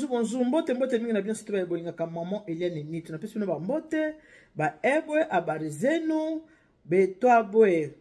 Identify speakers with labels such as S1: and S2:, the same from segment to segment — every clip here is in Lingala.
S1: bonjour. Mbote mingi na bien surtout ba bolinga ka maman Eliane Nito. Na pesi bino ba mbote, ba ebwe abarizenu, Betwa boy,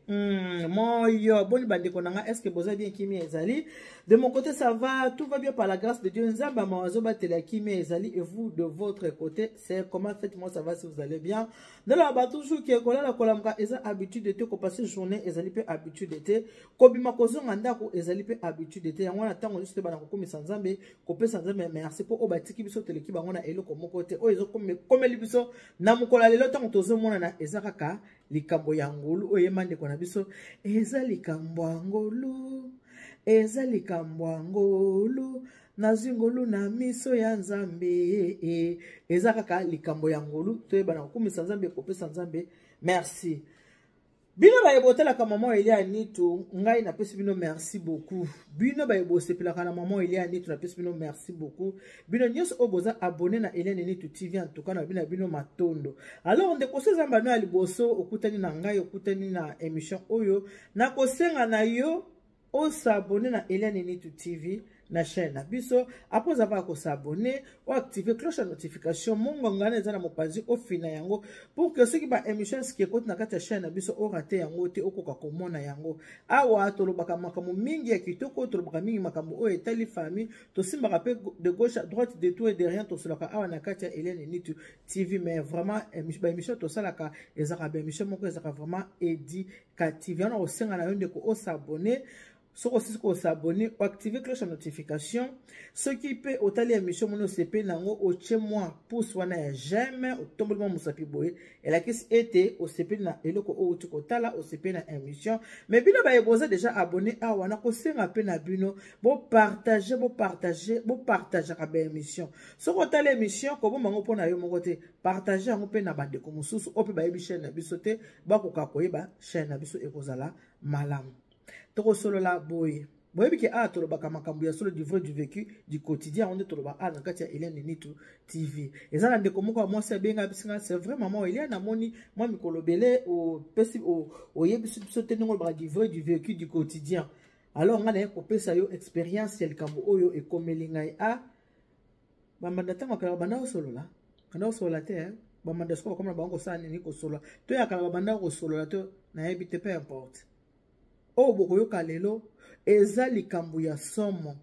S1: moyo, boni bandeko nanga, est-ce que boza bien kimi ezali? De mon côté, ça va, tout va bien par la grâce de Dieu. Nzamba mawazo batela kimi ezali, et vous, de votre côté, c'est comment faites-moi ça va si vous allez bien? Dans la bas toujours qui est collé la kolamka, eza habitude de te ko passer journée, ezali pe habitude de te, kobima kozo nganda ko ezali pe habitude de te, yango na tango juste bana ko komi sanzambe, ko pe sanzambe merci pour obatiki biso teleki bango na elo ko moko te, o ezo comme libiso na mukola lelo tango tozo mona na ezaka likambo ya ngolu oyemande kona biso eza likambo ya ngolu eza likambo ya ngolu nazingolu na miso ya nzambe eza kaka likambo ya ngolu toyebana kokumisa nzambe kopesa nzambe merci. Bino ba ebotela ka maman Eliane Nito ngai na pesi bino merci beaucoup. Bino ba ebosepela ka na maman Eliane Nito na pesi bino merci beaucoup. Bino nyos oboza abonné na Eliane Nito TV en tout cas na bino matondo. Alors ndeko sezamba no aliboso okutani na ngai okutani na émission oyo na kosenga na yo o s'abonner na Eliane Nito TV na chaîne na biso après avoir ko s'abonner ou activer cloche de notification mongo ngana ezana mopanzi o fina yango pour que ceux qui ba émission qui écoute na kata chaîne na biso o raté yango te okoka komona yango awa tolobaka makambo mingi ya kitoko tolobaka mingi makambo o etali famille to simbaka pe de gauche à droite de tout et de rien to solaka awa na kata Eliane Nito TV mais vraiment émission to salaka ezaka ba émission moko ezaka vraiment éducative on osenga na yo ndeko o s'abonner. Si vous s'abonnez ou activez la cloche de notification, ce qui peut otali émission mono CP nango au chez moi pour soigner j'aime au tombement musapi boy et la question était au CP na eloko o tuko tala au CP na émission mais bino ba eboza déjà abonné a wana ko senga pe na bino bo partager ka ba émission so ko tala émission ko bo mango pona yo moko te partager ngo pe na bande ko mususu o pe ba yebi chaîne na biso te ba ko ka koyeba chaîne na biso ekozala malamu. Toko solo la boy. Boy biki a toloba kamakambu ya solo du vrai du vécu du quotidien on est toloba a nakati ya Eliane Nito TV. Ezana ndeko moko wa mwasi benga bisinga c'est vrai maman Eliane amoni moi mikolobele o pesi o yebisu biso te ngo ba du vrai du vécu du quotidien. Alors ngana ko pesa yo expérience ya likambo oyo ekomeli ngai a bamanda tanga kala banda solo la. Kana solo la te bamanda sko comme na bango sana ni ko solo. To ya kala banda ko solo la to na yebite peu importe. Oh bokoyo kalelo eza likambo ya somo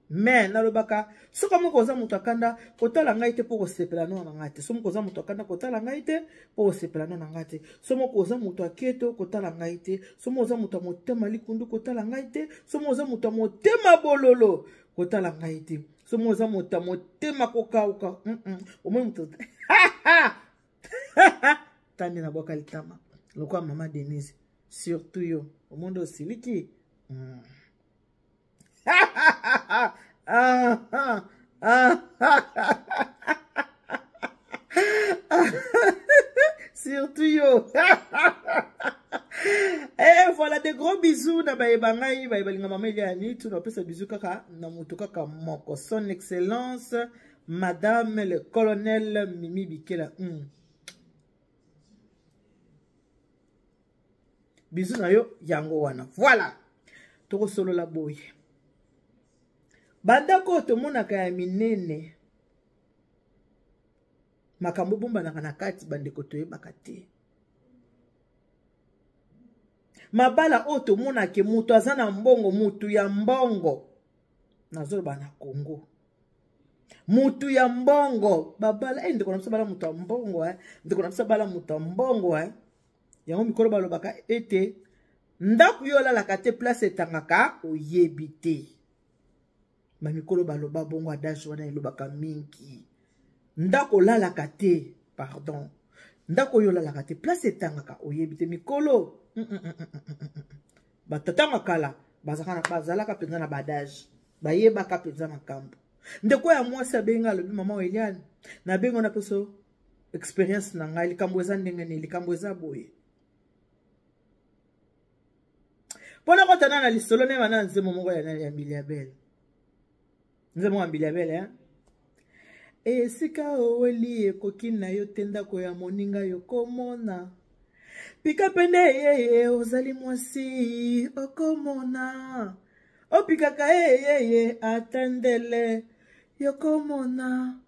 S1: mais nalobaka soka moko za mutu akanda kotala ngai te po kosepela no na ngate somo koza mutu akanda kotala ngai te po kosepela no na ngate somo koza mutu aketo kotala ngai te somo koza mutu motema likundu kotala ngai te somo koza mutu motema bololo kotala ngai te somo koza mutu motema kokauka omwe mutu tande na boka litama lokwa mama Denise surtout yo au monde aussi liki surtout yo et voilà des gros bisous na baebangai baebalinga mama Eliane Nito na pesa bisous kaka na mutu kaka moko son excellence madame le colonel Mimi Bikela bisous na yo yango wana voilà toko solo la boy bandako to monaka ya minene makambo bomba na kati bandeko to yebaka te mabala o to monake mutu azana mbongo mutu ya mbongo nazolo bana Congo mutu ya mbongo babala ndeko na bala mutu ya mbongo ndeko na bala mutu ya mbongo yango mikolo balobaka ete ndaku yo lalaka te place etangaka oyebi te ma mikolo baloba bongo adage wana elobaka mingi ndako lalaka te pardon ndako yo lalaka te place etangaka oyebi te mikolo batata makala bazalaka penza na badage bayebaka penza makambo ndeko ya mwasi abenga alobi mama Eliane na bengo na peso experience na ngai likambo eza ndenge ni likambo eza boye pona kotana na lisolo ne wana nzemo moko ya Biliabel nzemo wa Biliabel esika oweli ekoki na yo tenda ko ya moninga yo komona pika pende yeye ozali mwasi okomona opikaka yeye atandele yokomona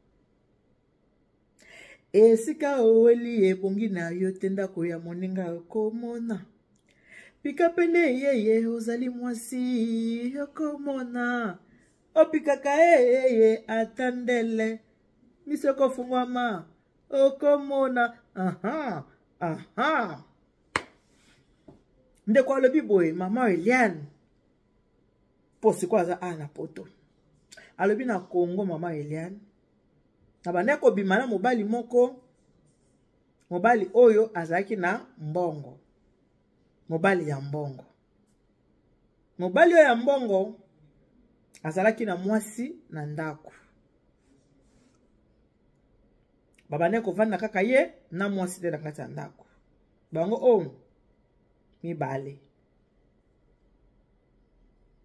S1: esika oweli ebongi na yo te ndako ya moninga yokomona pika pene yeye ozali mwasi yokomona opikaka yeye atandele miso kofungwama okomona ndeko alobi boye mama Eliane posi kwa aza na poto alobi na Congo mama Eliane na bandeko bimana mobali moko mobali oyo azalaki na mbongo mobali ya mbongo mobali oyo ya mbongo azalaki na mwasi na ndako babane kovanda kaka ye na mwasi te na kati ya ndako bango mibale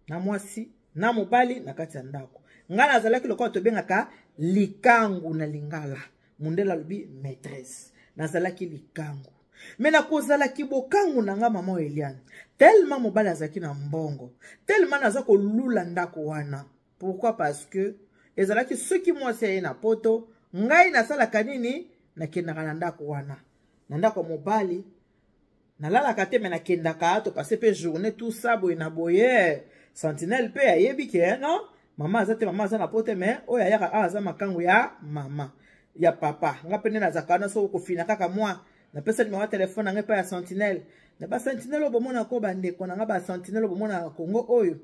S1: na mwasi na mobali na kati ya ndako ngana azalaki lokola tobengaka likangu na lingala mundela alobi maîtresse nazalaki likangu me nakozalaki bokangu na nga mama Eliane tellement mobali azalaki na mbongo tellement naza kolula ndako wana pourquoi parce que ezalaki soki mwasi aye na poto ngai nasalaka nini nakendaka na ndako wana na ndako mobali nalalaka te me nakendaka to passe pe journée tout ça boye na boye sentinelle pe ayebi ke non mama aza te mama aza na poto me oyo ayaka aza makangu ya mama ya papa nga pene nazaka na so kofina kaka mwa na pesa numéro ya telefone nga pa ya sentinelle na ba sentinelle obomona ko bandeko na nga ba sentinelle obomona Congo oyo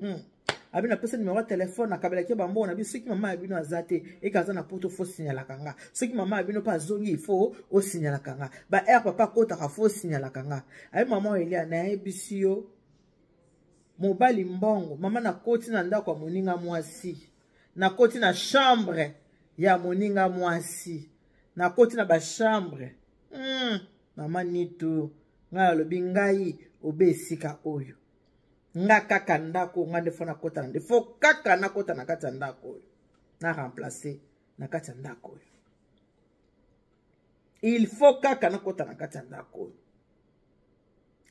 S1: abi na pesa numéro ya telefone na kabela ke bambo na biso ki mama abino azate e kaza na poto fo signala kanga soki mama abino pa zongi il faut o signala kanga ba papa kota ka fo signala kanga abi mama Elia na ebisio mobali mbongo mama na koti na ndako ya moninga mwasi na koti na chambre ya moninga mwasi na koti na ba chambre mama nitu nga lobi ngai obesika oyo nga kaka ndako nga ndefo na kota na ndefo kaka na kota na kati ya ndako oyo na remplacer na kati ya ndako oyo il faut kaka na kota na kati ya ndako oyo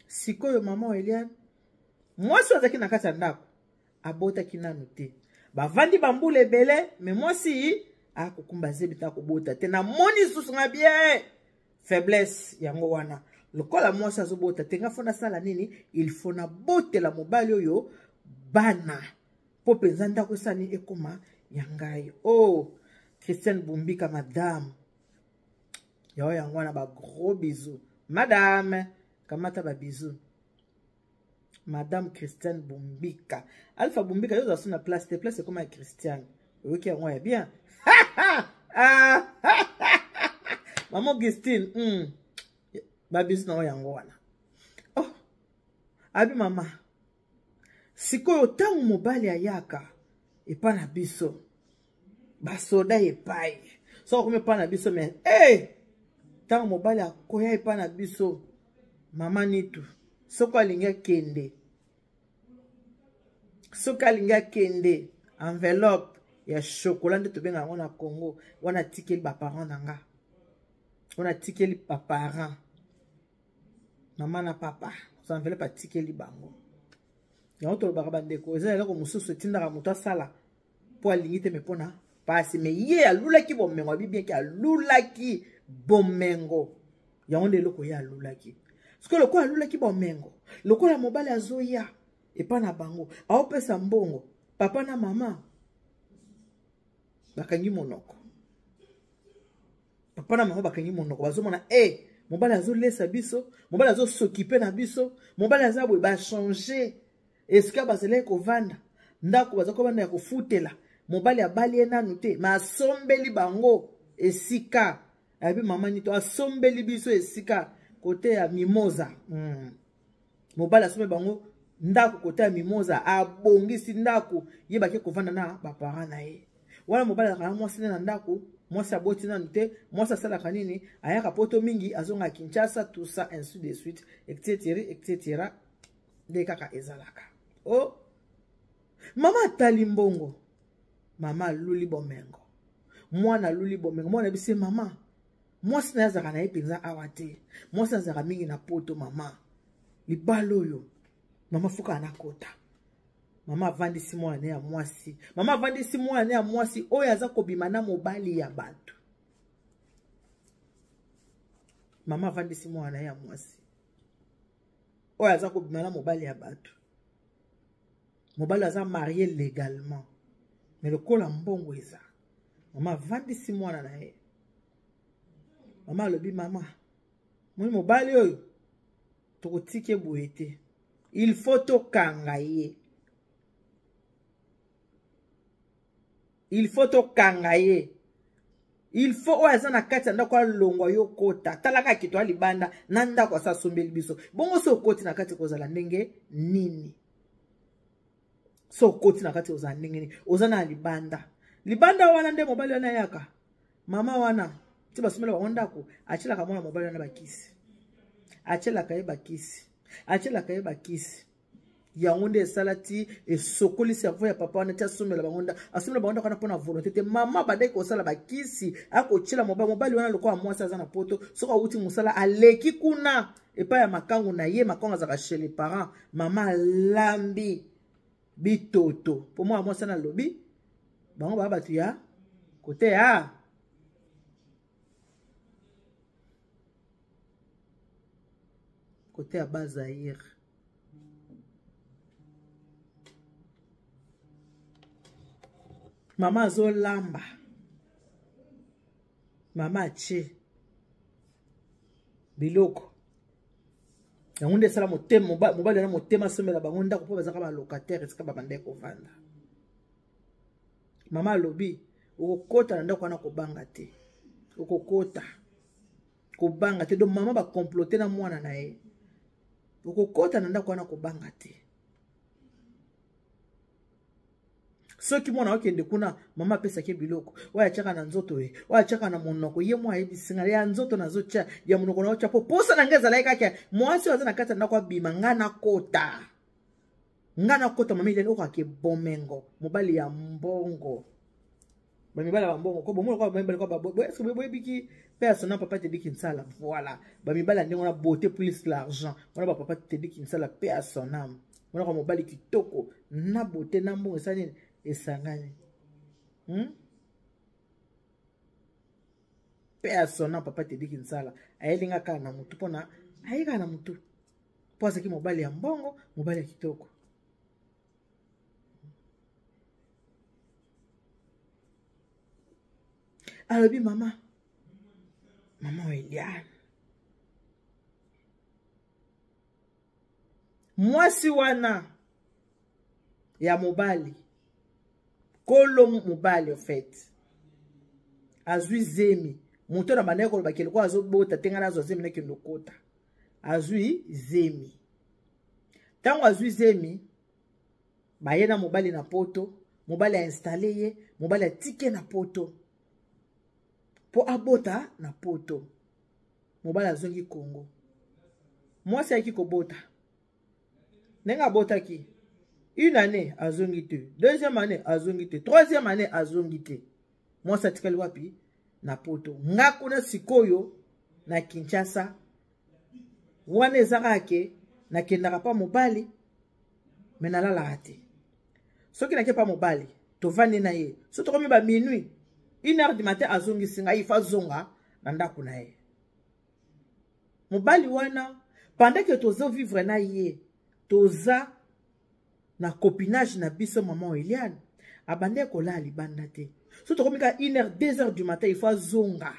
S1: sikoyo mama Eliane mwasi azaki na kati ya ndako abotaki nanu te bavandi bambula ebele me mwasi akokumba zebita kobota te na moni susu nga bien faiblesse yango wana lokola mwasi azobota te nga fona sala nini il faut na botela mobali oyo bana po penza ndako esani ekoma ya ngai Christiane Bumbika madame yao yango wana ba gros bisous madame kamata ba bisous madame Christiane Bumbika Alpha Bumbika yo za na place te place comme Christiane oyoki yango ya bien maman Augustine babisi na yango wana abi mama sikoyo tangu mobali ayaka epa na biso basoda epai so kome epa na biso me tangu mobali akoya epa na biso mama nitu soko alingi akende enveloppe ya chocolat nde tobenga yango na Congo wana tikeli baparent na nga wana tikeli baparent mama na papa enveloppe atikeli bango yango tolobaka bandeko eza eloko mosusu etindaka moto asala po alingi te me mpona pasi me ye alulaki bomengo abi bien ke alulaki bomengo yango nde eloko ye alulaki siko lokola alulaki bomengo lokola mobali azoya epa na bango aopesa mbongo papa na mama bakangi monoko papa na mama bakangi monoko bazomona mobali azolesa biso mobali azosokipe na biso mobali aza boye bachange esika bazalaki kovanda ndako baza kovanda ya kofutela mobali abali ye nanu te ma asombeli bango esika abi mama nito asombeli biso esika kote ya mimoza mobali asombe bango ndako kote ya mimoza abongisi ndako ye baki kovanda na bapara na ye wana mobali azalaka mwasi na ndako mwasi aboti nanu te mwasi asalaka nini ayaka poto mingi azonga Kinshasa tout ça ainsi de suite etc nde kaka ezalaka mama atali mbongo mama aluli bomengo mwana aluli bomengo mwana bise mama mwasi na azalaka na ye mpenza awa te mwasi azalaka mingi na poto mama libala oyo mama fuka anakota Mama avandisi mwana ya mwasi. Mama avandisi mwana ya mwasi oyo aza kobima na mobali ya bato. Mama avandisi mwana ya mwasi oyo aza kobima na mobali ya bato. Mobali aza marié légalement. Mais le kola mbongo eza. Mama avandisi mwana na ye. Mama alobi mama. Moni mobali oyo tokotike boye te. Il faut tokanga ye. Il faut tokanga ye. Il faut oyo aza na kati ya ndako alongwa yo kota. Talaka kito alibanda na ndako asa sombeli biso. Bongo so koti na kati kozala ndenge nini? So koti na kati ozala ndenge nini? Ozana libanda. Libanda wana nde mobali wana yaka. Mama wana ti basomela ba ndako achelaka mwana mobali wana bakisi. Achelaka ye bakisi. Achelaka ye bakisi. Yango nde salati e sokoli cerveau ya papa wana tia somela bangonda asomela bangonda kana pona volonté te mama badai ko sala bakisi akochela mobali wana lokwa mwasi aza na poto soka uti musala aleki kuna epa ya makangu na ye makangu azaka chez les parents mama lambi bitoto po mwa mwasi na lobi bango ba batu ya kote ya kote ya Bazaire. Mama zo lamba. Mama che. Biloko. Yango sala motema mobali na motema somela bango ndako po bazaka ba locataire esika ba bande ko vanda. Mama lobi okokota na ndako na kobanga te. Okokota. Kobanga te do mama ba comploter na mwana na ye. Okokota na ndako na kobanga te. Soki mwana okende kuna mama pesa ke biloko waya chaka na nzoto we waya chaka na monoko ye mwa ebisinga ya nzoto na zocha ya monoko na ocha posa na ngeza laika ke mwasi waza na kata ndako bima ngana kota mama ile okake bomengo mobali ya mbongo ba mibala ba mbongo ko bomo ko mibala ko ba bo est-ce que biki personne papa te biki nsala voilà ba mibala ndenge na beauté plus l'argent on ba papa te biki nsala personne on ko mobali kitoko na beauté na mbongo ça nini esangani personne papa te diki nsala ayelinga kana na mutu pona ayika na mutu poza ki mobali ya mbongo mobali ya kitoko alobi mama Eliane mwasi wana ya mobali kolo mobali en fait azui zemi moto na baneko lo bakeli ko azobota tenga na zo zemi nekendo kota azui zemi tango azui zemi bayena mobali na poto mobali a installé ye mobali a tike na poto po abota na poto mobali azongi Kongo mwasi aki kobota nenga bota ki une année azongi te deuxième année azongi te troisième année azongi te mwasi atikali wapi na poto nga kuna sikoyo na Kinshasa wana ezaka ke nakendaka pa mobali me nalalaka te soki nake pa mobali tovandi na ye so tokomi ba minuit 1h du matin azongisi ngai fa zonga na ndako na ye mobali wana pendant que tozo vivre na ye toza na copinage na biso maman Eliane abande kola libanda te so tokomika 1h 2h du matin il faut zonga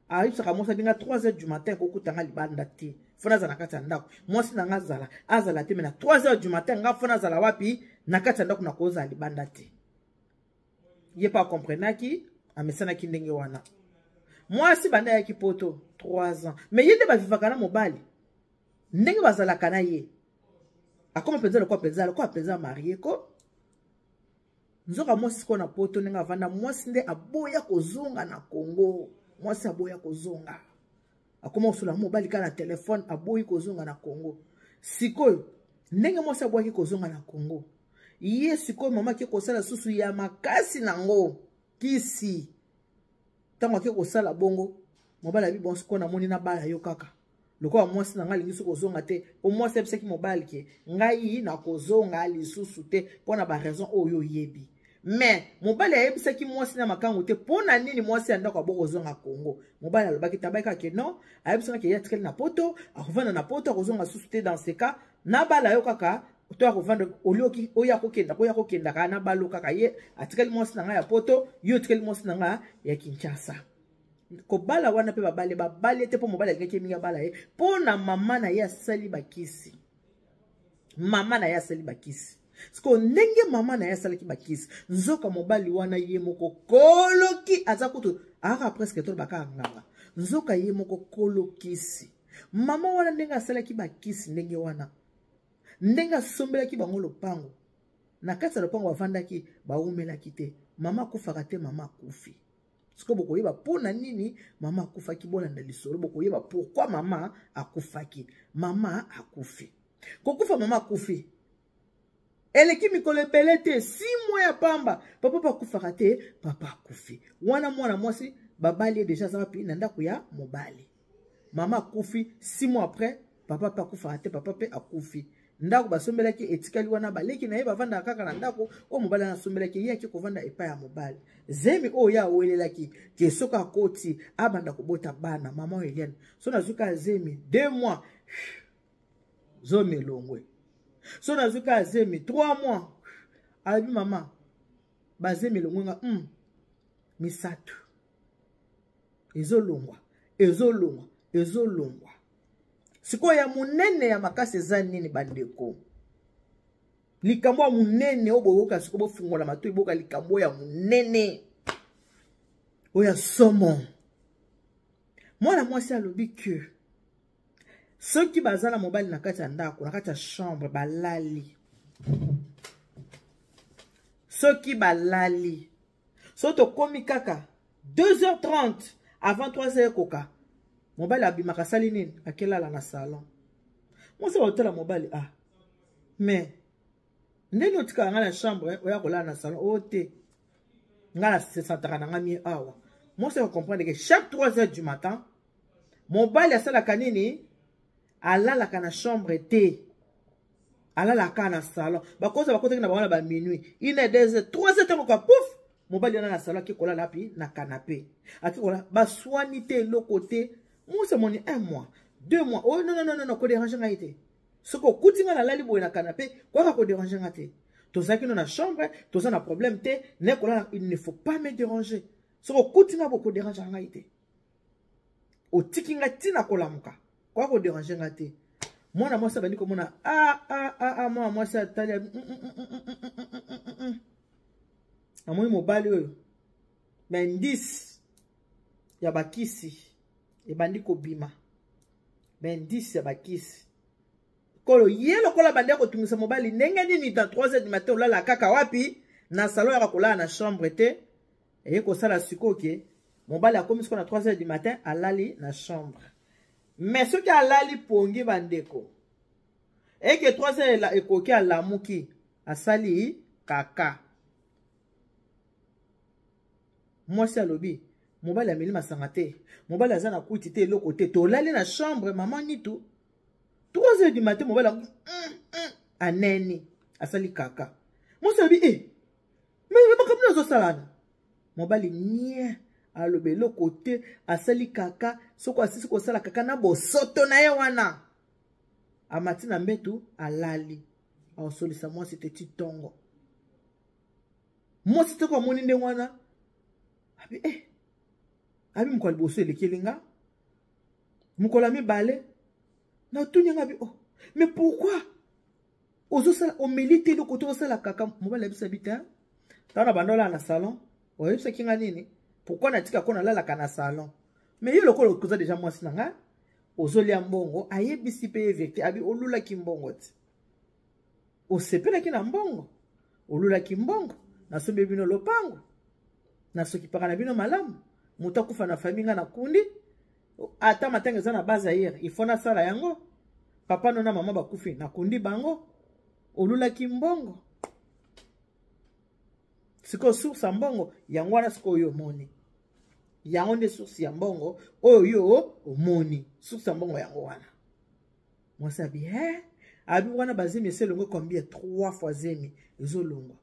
S1: aibisaka mwasi abinga 3h du matin kokutanga libanda te fona za na kati ya ndako mwasi na nga azala te me na 3h du matin nga fona zala wapi na kati ya ndako na koza libanda te ye pa comprenaki amesanaki ndenge wana mwasi banda yaki poto 3 ans mais ye nde bavivaka na mobali ndenge bazalaka na ye akoma penza lokwa penza marié ko nzoka mwasi ko na poto ndenge avanda mwasi nde aboya kozonga na Congo mwasi aboya kozonga akoma osula mobali kana telefone aboyi kozonga na Congo sikoyo ndenge mwasi aboyaki kozonga na Congo ye sikoyo mama ke kosala susu ya makasi nango kisi tango ke kosala bongo mobali abi bonso ko na moni na bala yo kaka lokola mwasi na nga alingi soki ozonga te po mwasi ayebisaki mobali ke ngai nakozonga lisusu te mpo na baraison oyo oyebi. Mais mobali ayebisaki mwasi na makangu te mpo na nini mwasi ya ndako aboko kozonga Congo. Mobali alobaki tabayaka ke non, ayebisaki ye atikali na poto akovanda na poto akozonga lisusu te. Dans ce cas nabala yo kaka to akovanda olioki oya kokenda ka nabalo kaka ye atikali mwasi na nga ya poto yo atikali mwasi na nga ya Kinshasa. Kobala wana pe babale te po mobali alingaki mingi bala ye po na mama na ye asali bakisi. Mama na ye asali bakisi. Siko ndenge mama na ye asalaki bakisi nzoka mobali wana ye moko koloki aza kutu aka presque to baka nganga nzoka ye moko kolokisi. Mama wana ndenge asalaki bakisi ndenge wana ndenge asombelaki bango lopango na kati ya lopango bavandaki baumelaki te. Mama akufaka te, mama akufi. Siko bokoyeba pona nini mama akufaki bolanda lisolo bokoyeba pourquoi mama akufaki. Mama akufi. Kokufa mama akufi. Eleki mikolo ebele te 6 mois ya pamba papa akufaka te, papa akufi. Wana mwana mwasi babali déjà za pi na ndako ya mobali. Mama akufi 6 mois après papa pa akufaka te, papa pe akufi. Ndako basombelaki etikali wana baleki na ye bavanda kaka na ndako o mobali na sombelaki ye ki kovanda epa ya mobali. Zemi o ya welelaki ke soka koti abanda kobota bana mama Eliane. So nazuka zemi 2 mois zomi longwe. So nazuka zemi 3 mois abi mama bazemi longwe misatu. Ezolongwa. Siko ya munene ya makasi eza nini bandeko. Likambo ya munene oboyoka siko bofungola matu iboka likambo ya munene. Oya somo. Mwana mwasi alobi que soki bazala mobali na kati ya ndako na kati ya chambre balali. Soki balali. Soto komi kaka 2h30 avant 3h koka. Mobali abimaka sali nini akelala na salon. Mwasi otela mobali mais ndeni otika nga na chambre oya kolala na salon ote ngala se santaka na ngami awa. Mwasi va comprendre que chaque 3h du matin mobali asalaka nini alalaka na chambre te alalaka na salon bakoza na bana ba minuit 1h 2h 3h tango ka pouf mobali na salon ki kolala api na canapé akikola baswani te lokote. Moi, c'est mon 1 mois, 2 mois. Oh non, ko déranger nga ite. Soko kutinga na lali boye na canapé, quoi ko déranger nga te. To ça qui dans la chambre, to ça na problème te, ne ko la il ne faut pas me déranger. Soko kutinga ko déranger nga ite. O tikinga tina ko lamuka. Quoi ko déranger nga te. Moi na moi ça bandi ko mona moi ça tali. Amoi mobali oyo. Ben 10 ya bakisi. E bandi ko bima. Ben 10 ya bakisi. Kolo yelo kola bandi ko tumisa mobali ndenge nini dans 3h du matin olala kaka wapi na salon ya kola na chambre te. E ko sala sikoke mobali akomi siko na 3h du matin alali na chambre. Mais ce qui alali pongi bandeko. E ke 3h la ekoki alamuki asali kaka. Moi c'est alobi mobali ameli masanga te. Mobali aza na kuti te loko te. To lali na chambre maman ni tout. 3h du matin mobali aneni asali kaka. Moi ça bi mais makamna zo salana. Mobali nie alobe loko te asali kaka soko asisi ko sala kaka na bosoto na ye wana. Amati na mbetu alali. Aosolisa moi c'était titongo. Moi c'était ko moni nde wana. Abi abi mukoli boso elekelinga mukola mibale na tunya ngabi mais pourquoi ozo sala o milite do koto sala kaka mobala bisa bita tana bandola na salon o yebisa kinga nini pourquoi na tika kona lala kana salon mais yo lokolo koza déjà mwasi nanga ozo lia mbongo ayebisi pe vérité abi olula ki mbongo ti o sepela ki na mbongo olula ki mbongo na sombe bino lopango na soki paka na bino malamu muta kufa na famille na kundi ata matanga za na base hier il faut na sala yango papa nona mama bakufi na kundi bango olula kimbongo siko source mbongo yango wana siko yo moni yango nde source ya mbongo oyo yo omoni source mbongo yango wana Moi ça bi abi wana bazemi c'est longo combien 3 fois zemi ezo longo.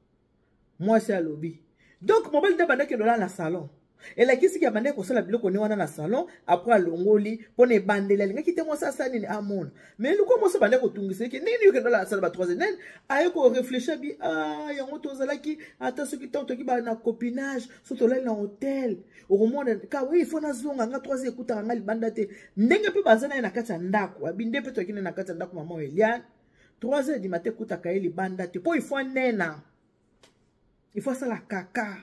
S1: Moi c'est à lobby. Donc mobile de banda ke dola na salon. Et la kisi ki abande ko sala biloko ne wana na salon après longoli pone bandela linga kite mo sasa nini amona. Mais luko mo so bande ko tungise ki nini ke dola sala ba 3 nen aye ko réfléchir bi yango to zala ki ata so ki to ki ba na copinage so to la na hôtel au monde ka oui il faut na zonga nga 3 écouter nga libanda te ndenge pe bazana na kati ya ndako abinde pe to ki na kati ya ndako maman Eliane 3h du matin kuta ka libanda te po il faut nena il faut ça la caca.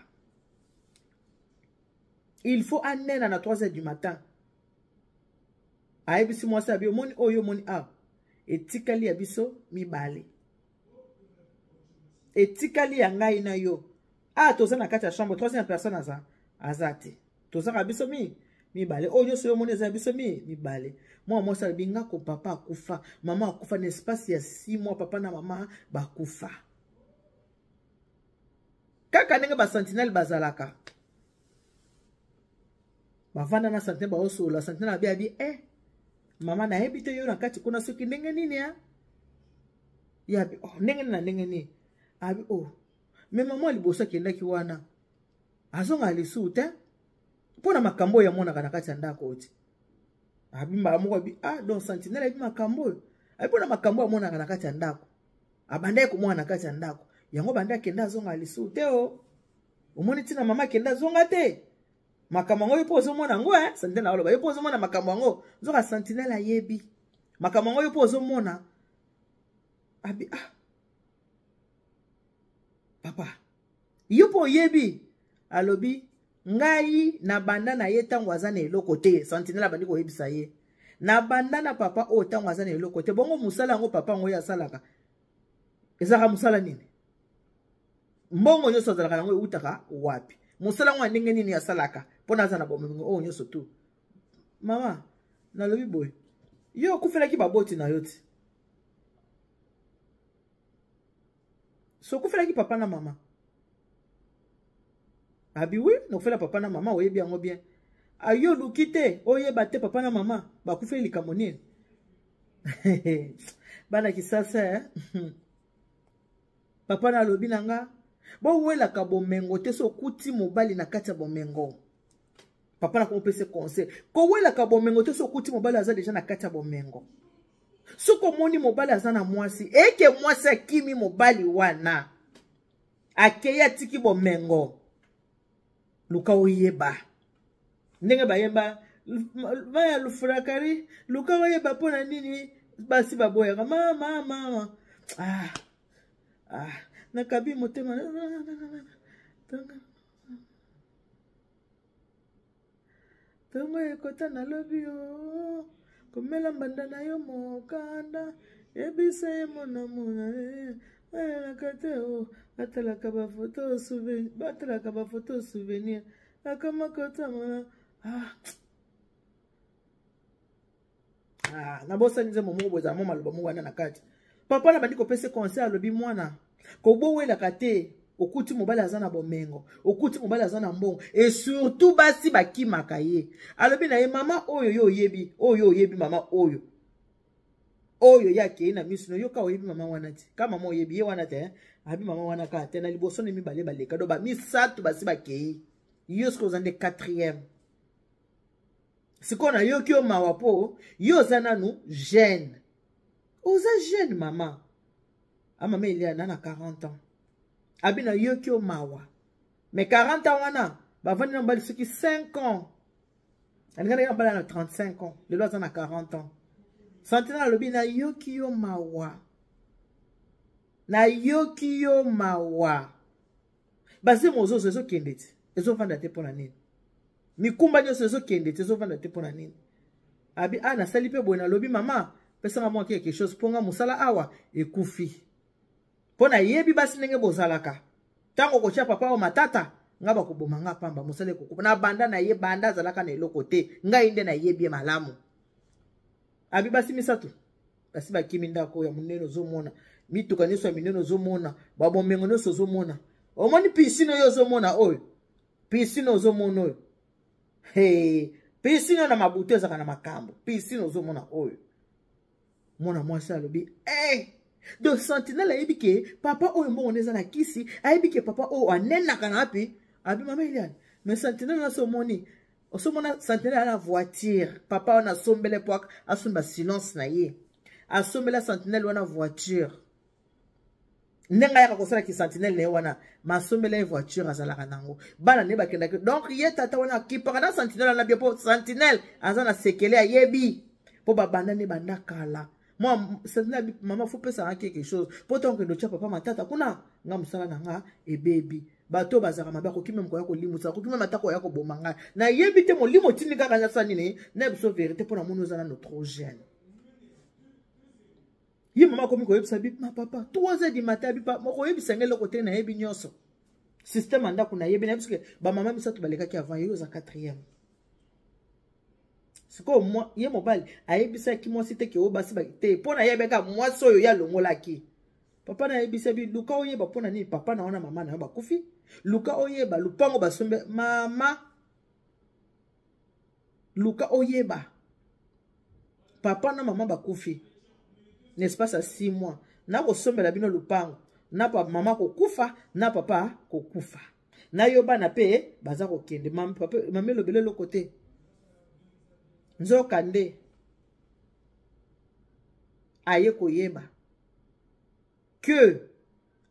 S1: Il faut amener à 3h du matin. Aïe, si moi ça bio moni oyo moni a. Et tikali abiso mi bale. Et tikali yangai na yo. Ah, toza na kati ya chambre 3e personne azati. Toza abiso mi bale. Oyo so yo moni za abiso mi bale. Moi ça binga ko papa akufa, maman akufa n'espace ya 6 mois papa na maman ba kufa. Kaka ndenge ba sentinelle bazalaka. Bavanda na sentinelle ba oso la sentinelle abi abi mama na hebite yo na kati kuna soki ndenge nini ya? Ya bi ndenge na ndenge ni. Abi mais maman liboso kendaki wana. Azonga lisu te. Pona makambo ya mona kana kati ya ndako oti. Abi mba moko abi donc sentinelle abi makambo. Abi pona makambo ya mona kana kati ya ndako. Abande ko mwana kati ya ndako. Yango banda kenda zonga lisu te omoni tina mama kenda zonga te makambo ngo yopo ozomona ngo sentinelle aloba yopo ozomona makambo ngo zoka sentinelle ayebi makambo ngo yopo ozomona abi papa yopo yebi alobi ngai na banda na ye tango azana eloko te sentinelle abandi ko yebisa ye na banda na papa o tango azana eloko te bongo musala ngo papa ngo ya salaka ezaka musala nini mbongo nyoso zalaka nango utaka wapi musala ngwa ndenge nini ya salaka pona za na bomengo nyoso tu mama na lobi boy yo kufela ki baboti na yoti so kufela ki papa na mama abi oui no kufela papa na mama oyebi yango bien ayo lukite oyeba te papa na mama ba kufela likamoni bana kisasa papa na lobi nanga bo wela ka bomengo te so kuti mobali na kati ya bomengo papa na ko pese conseil ko wela ka bomengo te so kuti mobali aza déjà na kati ya bomengo so ko moni mobali aza na mwasi eke mwasi akimi mobali wana akeya tiki bomengo luka oyeba ndenge bayeba baya lufurakari luka oyeba pona nini basi baboya mama nakabi motema tongo ekota na lobi komela mbanda na yo mokanda ebisa ye mona nakate batalaka bafoto souvenir akamakota mona nabosani nze momo boza mo maloba mo wana na kati papa na bandi kopese conseil alobi mwana kobo wela kate okuti mobali azana bomengo okuti mobali azana mbongo et surtout basi bakimaka ye alobi na ye mama oyo oyebi mama oyo yake na miso yo ka oyebi mama wana ti ka mama oyebi ye wana te abi mama wana ka te na liboso ne mibale baleka do ba misatu basi bakei yo sko zande 4e sikona yo kyo mawapo yo zananu jeune oza jeune mama maman Eliane na 40 ans abina yo kyo mawa mais 40 ans wana bavandi na mbali soki 5 ans alingana na bala na 35 ans le loi na 40 ans centenaire lobi na yo kyo mawa basi mozo zo kendeti ezo vanda te pona nini mikumba nyoso ezo kendeti ezo vanda te pona nini abi na sali pe boy na lobi mama pesa moi quelque chose ponga musala awa ekufi pona yebi basi ndenge bozalaka tango kocha papa o matata nga bakoboma nga pamba musale kokupa na banda na ye banda zalaka na eloko te nga inde na yebi malamu abi basi misatu basi bakimi ndako ya muneno zomona mituka nyeso ya mineno zomona babomengo nyeso zomona omoni pisino yo zomona oyo pisino zomona oyo pisino na mabuto ezaka na makambo pisino zomona oyo mwana mwasi alobi de sentinelle ayebi ke papa oyo mbongo neza na kisi ayebi ke papa oyo anenaka na api abi mama Eliane mais sentinelle na so moni osomona sentinelle na voiture papa wana sombele poak asomba silence na ye asombela sentinelle wana voiture nenga yaka kosala ki sentinelle ne wana masombela voiture azalaka nango bana ne bakendaki donc ye tata wana kipaka na sentinelle na bien po sentinelle aza na sekele ayebi po babanda ne banda kala moi sentinelle maman faut pesa quelque chose po tonke ndo tia papa matata kuna nga musala na nga ebebi bato bazaka mabe akoki meme koya kolimusa akoki meme ata koya koboma ngai nayebi te molimo tindi kaka nyasa nini na biso vérité mpona moni oza nano trop jeune ye mama komi koyebisa bi ma papa 3h du matin bipa mokoyebisa ngai eloko te nayebi nyonso système andako nayebi na bisoke bamama misato balekaki avant ye oza 4e sikoyo moi ye mobali ayebisaki mwasi te ke oyo basi te mpo nayebeka mwasi oyo ye alongolaki papa nayebisa bi luka oyeba mpona nini papa na wana mama na yo bakufi luka oyeba lupango basombe mama luka oyeba papa na mama bakufi n'est-ce pas ça 6 mois na kosombela bino lupango na papa mama kokufa na papa kokufa na yo bana pe baza kokende mama papa mama lobele loko te nzoka nde aye koyeba que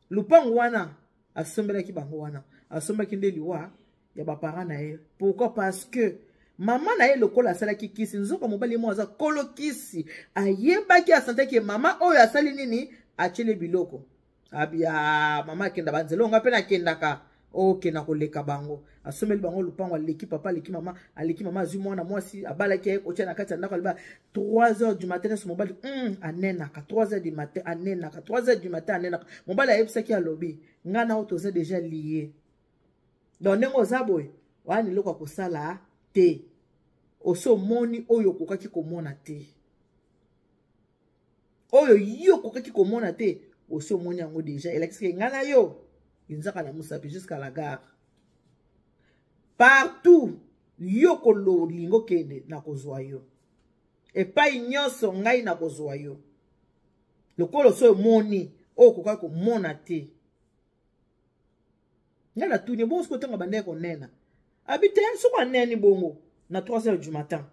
S1: lupango wana asombelaki bango wana asombaki nde liwa ya baparent na ye pourquoi parce que mama na ye lokola asalaki kisi nzoka mobali mo aza kolo kisi ayebaki asantaki mama oyo asali nini achele biloko abia mama akenda banzelo nga pe nakendaka okenda koleka bango asomeli bango lupango aleki papa aleki mama azwi mwana mwasi abalaki ye kotia na kati ya ndako aliba 3h du matin so mobali anenaka 3h du matin anenaka 3h du matin anenaka mobali ayebisaki alobi nga na oyo toza déjà lié donc ndenge oza boye wana eloko ya kosala te oso moni oyo okokaki komona te oyo yo okokaki komona te oso moni yango déjà elakisiki nga na yo inzaka na musapi jusqu'à la gare partout yo kololingo kende na kozwa yo epai nyonso ngai na kozwa yo lokolo so moni oyo okokaki komona te nga na tuni bongo siko ntango bandeki konena abi te soko aneni bongo na 3h du matin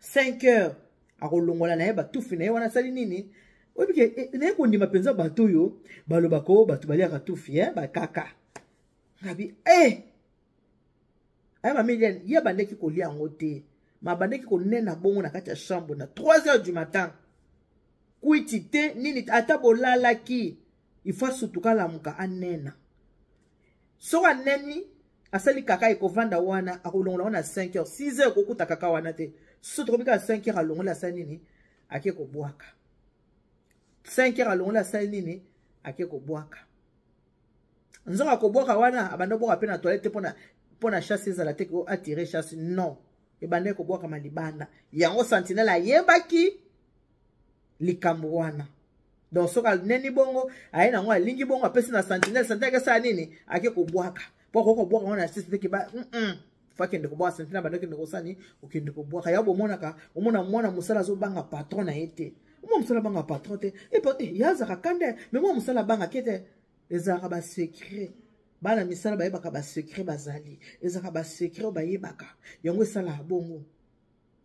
S1: 5h akolongola na ye batufi na ye wana asali nini oyebike naye kondima mpenza bato oyo balobako bato baliaka tufi bakaka ngabi aye mamiliane ye bandeki kolia yango te mabandeki konena bongo na kati ya chambre na 3h du matin kwiti te nini ata bolalaki ifo asutuka lamuka anena soko aneni asali kaka ekovanda wana akolongola wana 5h 6h kokuta kaka wana te soto kobika 5h alongola asali nini ake kobwaka 5h alongola asali nini ake kobwaka nzonga kobwaka wana abanda bwaka pe na toilette pona chasse ezala te ko attirer chasse non ebanda kobwaka malibanda yango sentinelle ayebaki likambo wana donc soka neni bongo aye nango alingi bongo apesi na sentinelle kesala nini ake kobwaka poko kobwaka wana sisi te ba fakende kobwaka sentinelle banda kende kosani okende kobwaka yabo monaka omona mwana musala zo banga patron na yete moi musala banga patron te yazaka kande mais moi musala banga kete ezaka ba secret bana misala bayebaka ba secret bazali ezaka ba secret bayebaka yango esala bongo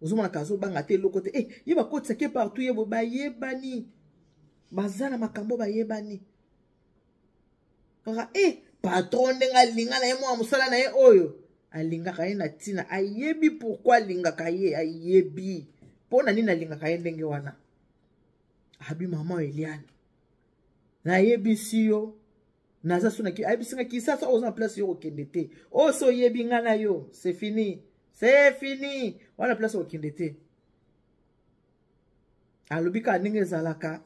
S1: ozomona kazo banga te loko te yeba kotisa ke partout yebo bayebani bazala makambo bayebani kaka patron ndenga linga na ye mwa musala na ye oyo alingaka ye na tina ayebi pourquoi alingaka ye ayebi pona nini alingaka ye ndenge wana abi mama Eliane nayebisi yo naza suna ki ayebisinga kisasa oza na place yo kokende te oso oyebi nga na yo c'est fini wana place okende te alobi ka ndenge ezalaka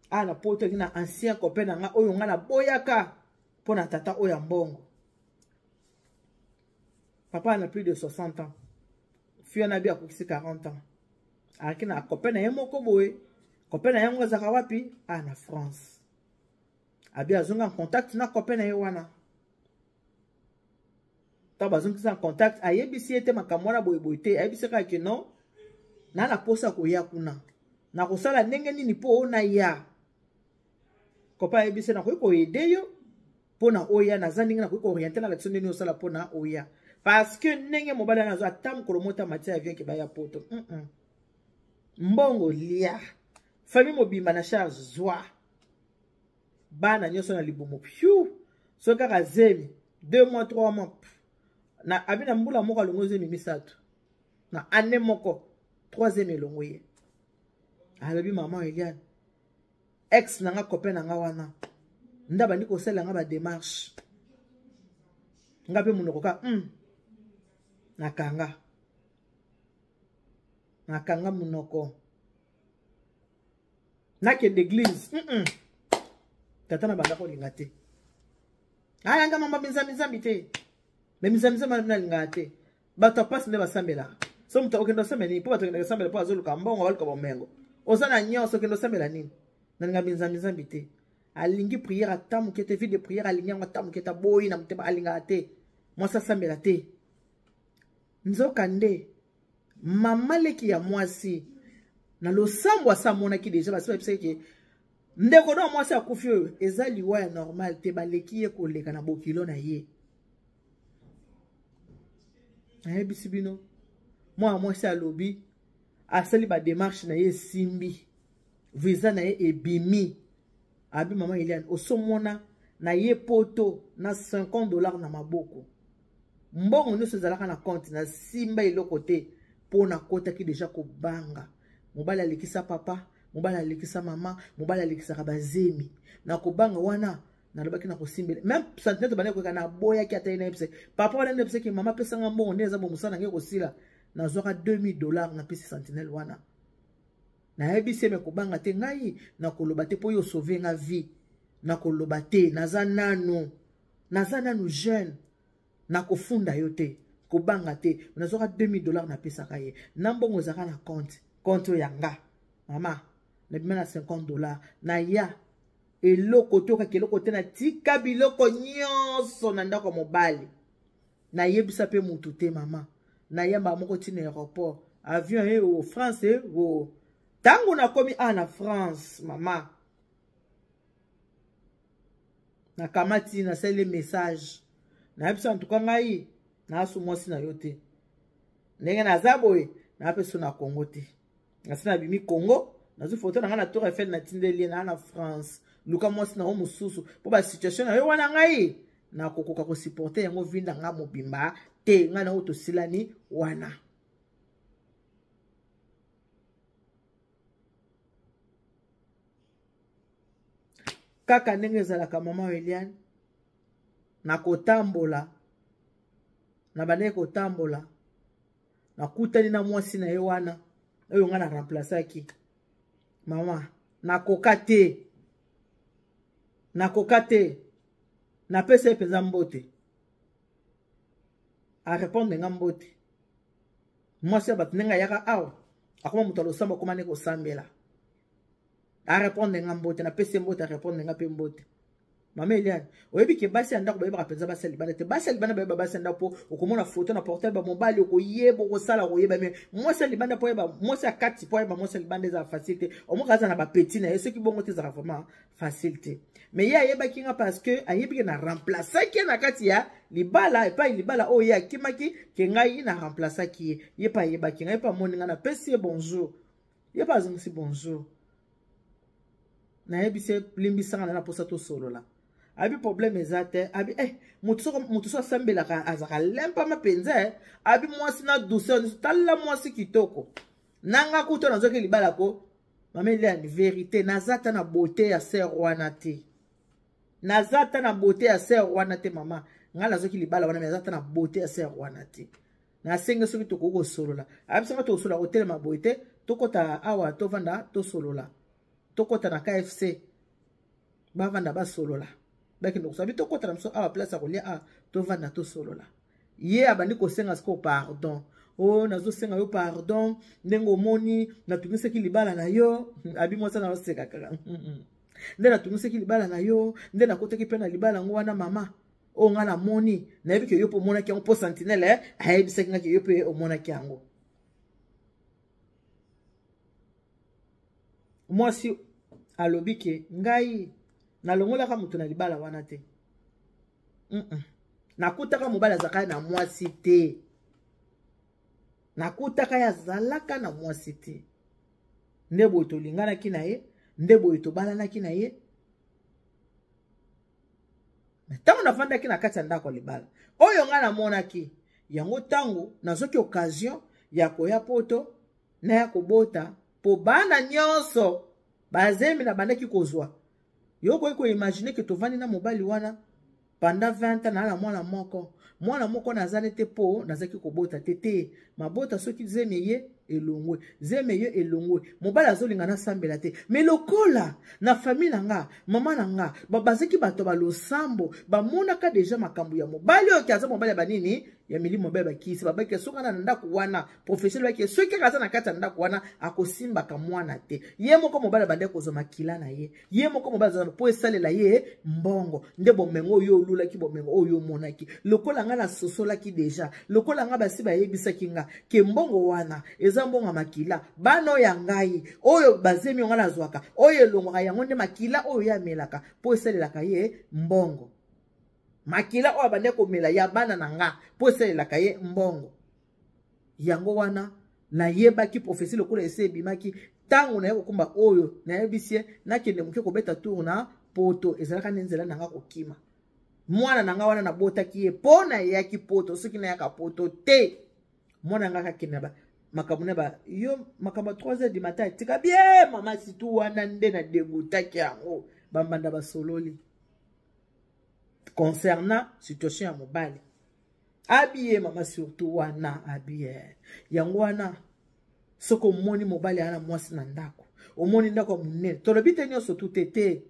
S1: ana poto na ancien copain na nga oyo nga na boyaka pona tata oyo ya mbongo papa na plus de 60 ans fille na bi akokisi 40 ans alaki na copain na ye moko boye copain na yango ezaka wapi na France abi azonga en contact na copain na ye wana ta bazongisa en contact ayebisi ete makambo wana boye boye te ayebisi kaka ke non na na posa koya kuna na kosala ndenge nini po na ya kopa ebise na ko aider yo pona oya na zandinga na ko orienter na l'action ndeni osala pona oya parce que ndenge mobala na zo atam kolomota matière avion ke ba ya poto mbongo lia famille mobimba na charge zwa bana nyoso na libumo piu so kaka zemi 2 mois 3 mois na abina mbula moko alongo zemi misato na année moko 3e elongo ye alobi maman Eliane ex nanga copain nanga wana ndaba ndiko sala nga ba démarche ngabe munoko ka nakanga munoko nakende église tata na banda ko linga te aya nga mama mizambi te me mizambi na linga te bato passe nde basambela so muta okendo sambela po bato okendo sambela po azoluka mbongo baluka bomengo osana nyonso okendo sambela nini na linga mizambi te alingi prière atamu kete vie de prière alingi ngo atamu keta boyi na muteba alinga te mwasa sambela te nzoka nde mama leki ya mwasi na losambo asamona ki deja basi bapisa ke ndeko do mwasi akufi oyo eza liwa ya normal te baleki ye koleka na bokilo na ye ayebisi bino mwa mwasi alobi asali ba démarche na ye simbi visa na ye ebimi abi mama Eliane osomona na ye poto na $50 na maboko mbongo nyonso ezalaka na compte na simba eloko te pona kota ki deja kobanga mobali alekisa papa mobali alekisa mama mobali alekisaka bazemi na kobanga wana nalobaki na kosimbela même santinete bane koka na boya ki ata ina epse papa wana ndepse ki mama pesa nga mbongo ndeza bo musana nge kosila na zoka $2000 na pesi sentinelle wana na ebise me kobanga te ngai na koloba te po yo sauver nga vie na koloba te naza nanu jeune na kofunda yo te kobanga te na zoka $2000 na pesa ka ye na mbongo zaka na compte yanga mama na bima na $50 na ya eloko to ka keloko te na tika biloko nyonso na ndako mobali na yebisa pe mutu te mama na yamba moko tina aéroport avion au France au tango na komi na France mama na kamati na sele message na yebisa en tout cas ngai na asu mwasi na yo te ndenge na zaboye na peso na Congo te nasina bimi Congo nazu photo na nga na Tour Eiffel na tindeli na France luka mwasi na o mususu po ba situation na yo wana ngai na kokoka ko supporter yango vinda nga mobimba te nga na oto silani wana kaka ndenge ezalaka mama Eliane na kotambola na bane kotambola na kutani na mwasi na ye wana oyo nga na remplaçaki mama nakoka te na pesa epeza mbote a répondre nga mbote mwasi ya bato ndenge ayaka awa akoma moto alosamba akoma ne kosambela a répondre nga mbote na pesa mbote a répondre nga pe mbote mama Eliane oyebi ke basi ya ndako bayebaka mpenza basi ya libanda te basi ya libanda bayeba basi ya ndako po okomona foto na portable mobali okoyeba okosala koyeba me mwasi ya libanda po oyeba mwasi ya kati po oyeba mwasi ya libanda ezala facile te omoka aza na bapeti na ye soki bongo te ezalaka vraiment facile te me ye ayebaki nga parce que ayebiki na remplaçaki ye na kati ya libala epai libala oyo ye akimaki ke ngai na remplaçaki ye ye pa ayebaki nga ye pa amoni nga napesi ye bonjour ye pa azongisi bonjour nayebisi ye limbisanga na posa tosolola abi problème ezate abi mutu so asambelaka azaka lempama mpenza abi mwasi na douceur tala mwasi kitoko nanga kuto nazoki libala ko mama Eliane vérité nazata na beauté ya sœur wana te nazata na beauté ya sœur wana te mama nga nazoki libala wana nazata na beauté ya sœur wana te na senge soki tokoko solola abi sanga to solola kotelema beauté tokota awa tovanda to solola tokota na KFC bavanda ba solola baki ndo sabi tokota na mso awa place ya kolia tovanda to solola ye abandi kosenga siko pardon nazo senga yo pardon ndenge omoni natungiseki libala na yo abi mwasa na oseka kaka nde natungiseki libala na yo nde nakoteki pe na libala ngo wana mama nga na moni nayebi ke yo po monaki yango po sentinelle ayebisaki nga ke yo pe omonaki yango mwasi alobi ke ngai nalongolaka mutu na libala wana te. Nakutaka mobali azalaka na mwasi te. Nakutaka ya zalaka na mwasi te. Nde boye tolinganaki na ye, nde boye tobalanaki na ye. Ntango nafandaki na kati ya ndako libala oyo nga namonaki yango tango nazoki occasion ya koya poto na ya kobota po bana nyonso bazemi na bandaki kozwa. Yoko iko imaginer ke tovandi na mobali wana pendant 20 ans na mwana moko nazane te po nazaki kobota tete mabota soki zeme ye elongwe mobali azolinga na sambela te mais lokola na famille nanga mama nanga bazaki bato balosambo bamonaka deja makambo ya mobali oyo kiaza mobali banini ya milimo mobali bakisi babaki soka na ndako wana professionnel baki soki kaza na kati ya ndako wana akosimbaka mwana te ye moko mobali bande kozwa makila na ye moko mobali azana po esalela ye mbongo nde bomengo oyo olulaki bomengo oyo monaki lokola nga na sosolaki deja lokola nga basi bayebisaki nga ke mbongo wana eza mbongo makila bano ya ngai oyo bazemi nga nazwaka oyo elongwaka yango nde makila oyo yamelaka po esalelaka ye mbongo makila oyo bande komela ya bana na nga po esalelaka ye mbongo yango wana nayebaki profesi lokola ese ebimaki tango na ye kokumba oyo nayebisi ye nakende moke kobeta tour na poto ezalaka nde nzela na nga kokima mwana na nga wana nabotaki ye mpo na eyaki poto soki nayaka poto te mwana nga kakende ba makambo na ba yo makambo 3h du matin tika bien mama situ wana nde na debutaki yango bambanda basololi concernant situation ya mobali abiye mama surtout wana abiye yango wana soko moni mobali ana mwasi na ndako omoni ndako munene tolobi te nyonso tutete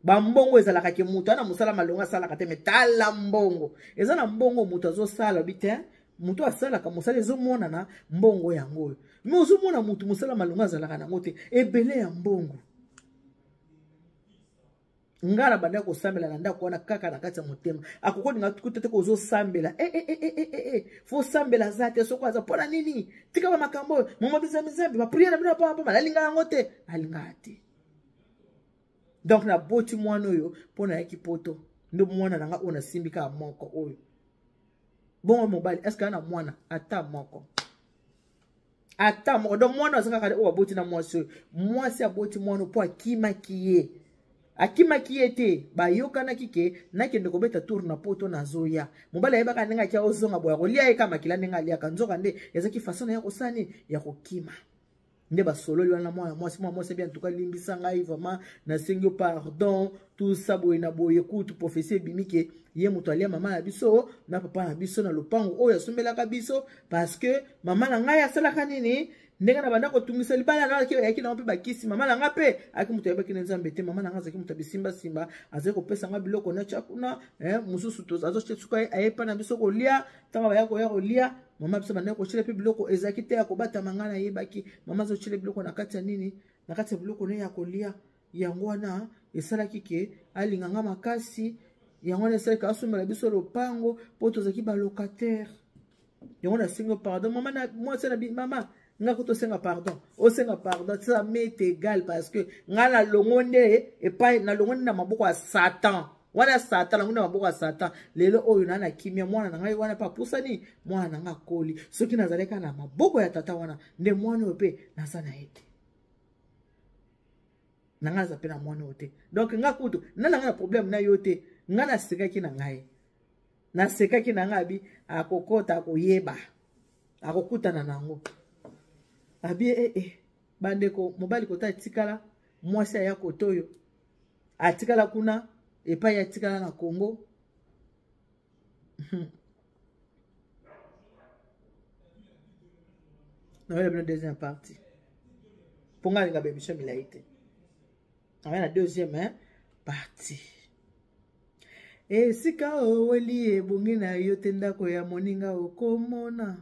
S1: bambongo ezalaka ke mutu ana musala malonga asalaka te metala mbongo eza na mbongo mutu azosala bite mutu asalaka musala ezomonana mbongo yango oyo me ozomona mutu musala malonga azalaka nango te ebele ya mbongo ngala banda kosambela na ndako wana kaka na kati ya motema akokolinga kutete kozosambela fo sambela za te soko aza mpona nini tika ba makambo mama bizamizambi bapriere na bino papa malalinga yango te alinga te. Donc na boti mwana oyo mpona yaki poto ndo mwana nanga ona simbika moko oyo bongo mobali est-ce que ana mwana ata moko donc mwana azaka kale o boti na mwasi aboti mwana po akimaki ye te bayokanaki ke nakende kobeta tour na poto na zoya mobali ayebaka ndenge kia ozonga boya kolia ye kama makila ndenge aliaka nzoka nde ezaki façon ya kosani ya kokima nde basololi wana mwana mwasi bien en tout cas limbisa ngai vraiment nasengi pardon tout ça boye na boye kutu professeur bimike ye mutu alia mama na biso na papa na biso na lopango oyo asombelaka biso parce que mama na ngai asalaka nini ndenge na banda kotungisa libala na yaki na mpe bakisi mama na nga pe aki mutu ayebaki na nzambe te mama na nga azaki mutu abisimba azali kopesa nga biloko na chakuna mosusu azosuka ayepa na biso kolia ntango baya koya kolia mama biso banda kochile mpe biloko ezalaki te ya kobatama nga nayebaki mama azochile biloko na kati ya nini na kati ya biloko ne ya kolia yango wana esalaki ke alinga nga makasi yango wana esalaki asomela biso lopango mpo tozalaki balocataire yango nasengi pardon mama na mwasi na mama nga ko tosenga pardon osenga pardon ça m'est égal parce que nga na longonde et pas na longonde na maboko ya Satan wana Satan na maboko ya Satan lelo oyo na kimia mwana na ngai wana pa pusani mwana nga koli soki nazaleka na maboko ya tata wana nde mwana ope nasana ete na nga za pe na mwana ote donc nga kutu na nga na problème na yote nga na sekaki na ngai na sekaki na ngai akokota akoyeba akokutana nango abie bandeko mobali kota atikala mwasi aya kotoyo atikala kuna epai atikala na Congo na wala bino deuxième partie ponga linga bemisho milaite na deuxième partie esika oweli ebongi na yo te ndako ya moninga okomona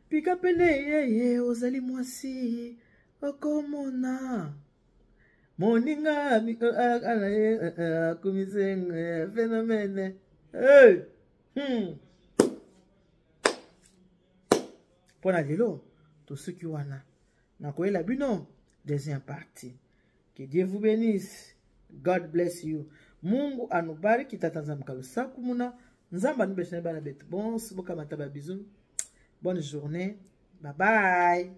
S1: pika pene yeye ozali mwasi okomona moninga kumisenge phénomène pona lelo tosuki wana nakoyela bino deuxième partie Que Dieu vous bénisse. God bless you. Mungu anubariki tata nzambe kalusaku muna. Nzamba nubeshane bana betu. Bon, sibuka mataba bisous. Bonne journée. Bye bye.